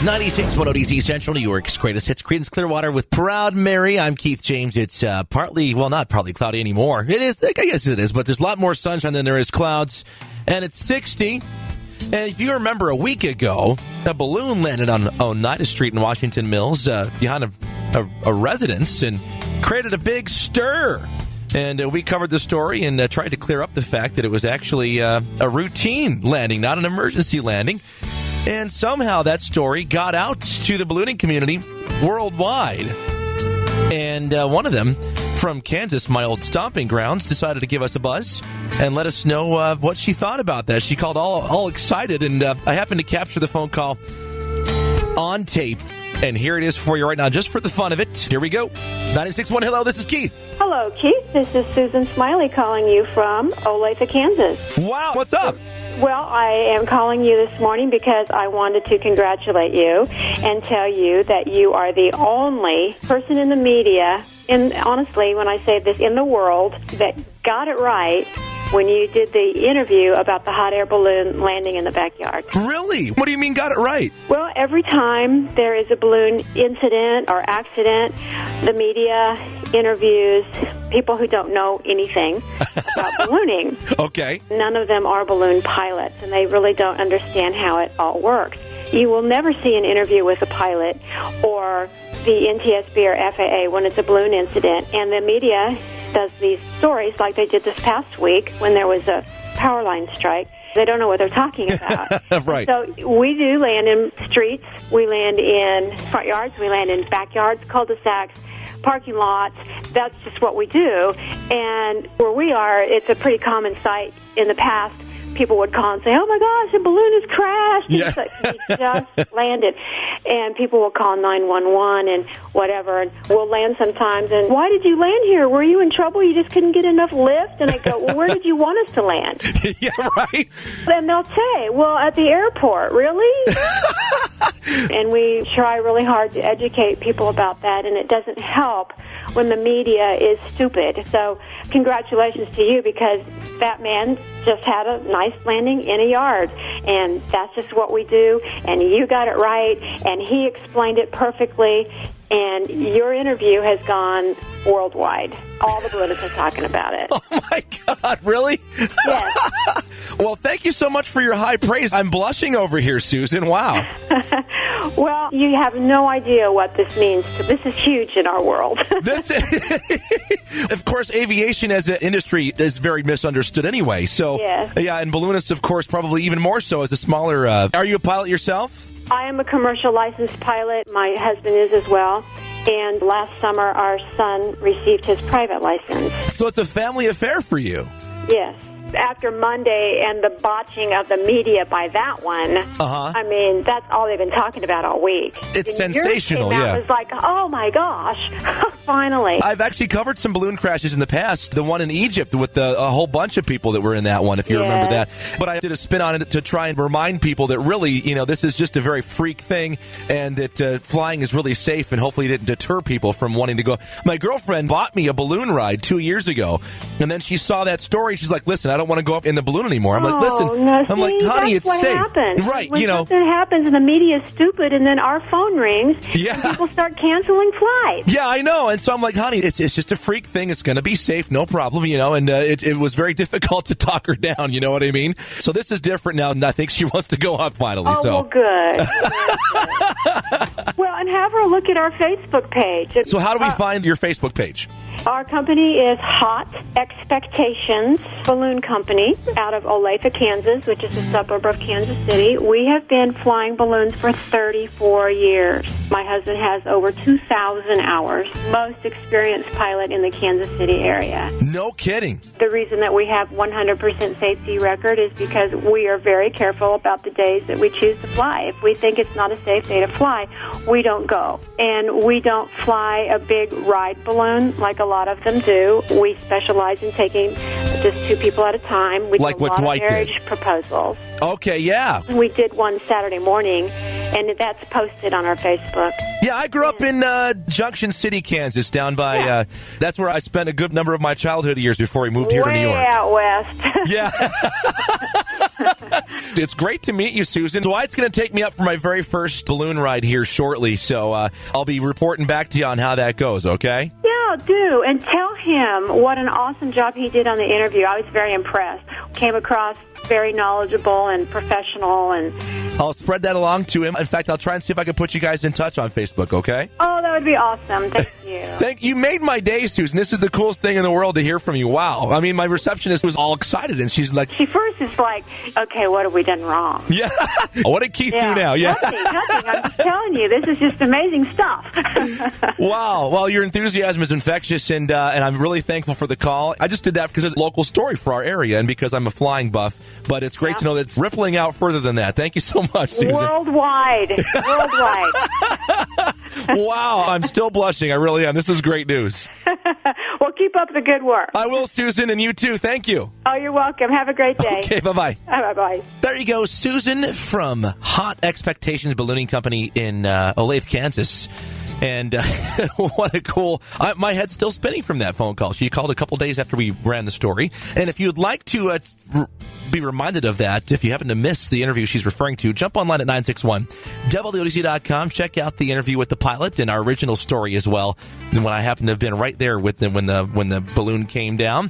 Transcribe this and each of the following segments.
96 WODZ Central New York's greatest hits, Creedence Clearwater with Proud Mary. I'm Keith James. It's not partly cloudy anymore. It is, I guess it is, but there's a lot more sunshine than there is clouds. And it's 60. And if you remember a week ago, a balloon landed on Oneida Street in Washington Mills behind a residence and created a big stir. And we covered the story and tried to clear up the fact that it was actually a routine landing, not an emergency landing. And somehow that story got out to the ballooning community worldwide. And one of them from Kansas, my old stomping grounds, decided to give us a buzz and let us know what she thought about that. She called all excited, and I happened to capture the phone call on tape. And here it is for you right now, just for the fun of it. Here we go. 96.1, hello, this is Keith. Hello, Keith. This is Suzan Smiley calling you from Olathe, Kansas. Wow, what's up? Well, I am calling you this morning because I wanted to congratulate you and tell you that you are the only person in the media, and honestly, when I say this, in the world, that got it right when you did the interview about the hot air balloon landing in the backyard. Really? What do you mean got it right? Well, every time there is a balloon incident or accident, the media interviews people who don't know anything about ballooning. Okay. None of them are balloon pilots, and they really don't understand how it all works. You will never see an interview with a pilot or the NTSB or FAA when it's a balloon incident, and the media does these stories like they did this past week when there was a power line strike. They don't know what they're talking about. Right. So we do land in streets, we land in front yards, we land in backyards, cul-de-sacs, parking lots. That's just what we do. And where we are, it's a pretty common sight. In the past, people would call and say, oh my gosh, a balloon has crashed. Yeah. We just landed. And people will call 911 and whatever. And we'll land sometimes. And why did you land here? Were you in trouble? You just couldn't get enough lift? And I go, well, where did you want us to land? Yeah, right. And they'll say, well, at the airport. Really? And we try really hard to educate people about that. And it doesn't help when the media is stupid. So congratulations to you, because that man just had a nice landing in a yard. And that's just what we do. And you got it right. And he explained it perfectly. And your interview has gone worldwide. All the balloonists are talking about it. Oh, my God. Really? Yes. Well, thank you so much for your high praise. I'm blushing over here, Susan. Wow. Well, you have no idea what this means. This is huge in our world. Of course, aviation as an industry is very misunderstood anyway. So, yes. Yeah, and balloonists, of course, probably even more so as a smaller... Are you a pilot yourself? I am a commercial licensed pilot. My husband is as well. And last summer, our son received his private license. So it's a family affair for you. Yes. After Monday and the botching of the media by that one, I mean, that's all they've been talking about all week. It's sensational, yeah. It was like, oh my gosh, finally. I've actually covered some balloon crashes in the past. The one in Egypt with a whole bunch of people that were in that one, if you remember that. But I did a spin on it to try and remind people that really, you know, this is just a very freak thing, and that flying is really safe, and hopefully it didn't deter people from wanting to go. My girlfriend bought me a balloon ride 2 years ago, and then she saw that story. She's like, listen, I don't want to go up in the balloon anymore. I'm like, listen, I'm like, honey, it's safe. Happens. Right, when you know. Something happens and the media is stupid, and then our phone rings, yeah. and people start canceling flights. Yeah, I know. And so I'm like, honey, it's just a freak thing. It's going to be safe, no problem, you know. And it was very difficult to talk her down, you know what I mean? So this is different now, and I think she wants to go up finally. Oh, so. well, good. Well, and have her look at our Facebook page. So how do we find your Facebook page? Our company is Hot Expectations Balloon Company out of Olathe, Kansas, which is a suburb of Kansas City. We have been flying balloons for 34 years. My husband has over 2,000 hours, most experienced pilot in the Kansas City area. No kidding. The reason that we have 100% safety record is because we are very careful about the days that we choose to fly. If we think it's not a safe day to fly, we don't go. And we don't fly a big ride balloon like a lot of them do. We specialize in taking just 2 people at a time. We like do a what lot Dwight of marriage did. proposals. Okay, yeah. We did one Saturday morning, and that's posted on our Facebook. Yeah, I grew up in Junction City, Kansas, down by, that's where I spent a good number of my childhood years before we moved here to New York. Way out west. Yeah. It's great to meet you, Susan. Dwight's going to take me up for my very first balloon ride here shortly, so I'll be reporting back to you on how that goes, okay? Yeah, do. And tell him what an awesome job he did on the interview. I was very impressed. Came across very knowledgeable and professional. And I'll spread that along to him. In fact, I'll try and see if I can put you guys in touch on Facebook, okay? Oh, that would be awesome. Thank you. Thank you. Made my day, Susan. This is the coolest thing in the world to hear from you. Wow. I mean, my receptionist was all excited, and she's like... She first is like, okay, what have we done wrong? Yeah. What did Keith do now? Yeah. Nothing. I'm just telling you, this is just amazing stuff. Wow. Well, your enthusiasm is infectious, and I'm really thankful for the call. I just did that because it's a local story for our area and because I'm a flying buff, but it's great to know that it's rippling out further than that. Thank you so much, Susan. Worldwide. Wow. I'm still blushing. I really am. This is great news. Well, keep up the good work. I will, Susan, and you too. Thank you. Oh, you're welcome. Have a great day. Okay, bye-bye. Bye-bye. There you go, Susan from Hot Expectations Ballooning Company in Olathe, Kansas. And what a cool... my head's still spinning from that phone call. She called a couple days after we ran the story. And if you'd like to be reminded of that, if you happen to miss the interview she's referring to, jump online at 961WODZ.com. Check out the interview with the pilot and our original story as well. When I happen to have been right there with them when the balloon came down.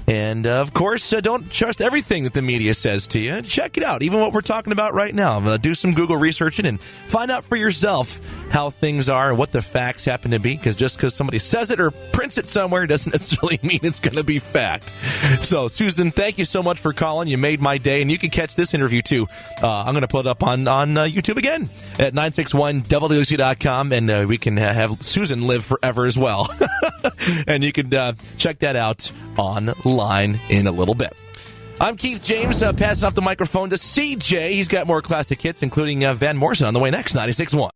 And, of course, don't trust everything that the media says to you. Check it out, even what we're talking about right now. Do some Google researching and find out for yourself how things are and what the facts happen to be, because just because somebody says it or prints it somewhere doesn't necessarily mean it's going to be fact. So, Susan, thank you so much for calling. You made my day, and you can catch this interview, too. I'm going to put it up on YouTube again at 961WODZ.com, and we can have Susan live forever as well. And you can check that out online in a little bit. I'm Keith James, passing off the microphone to CJ. He's got more classic hits, including Van Morrison on the way next, 96.1.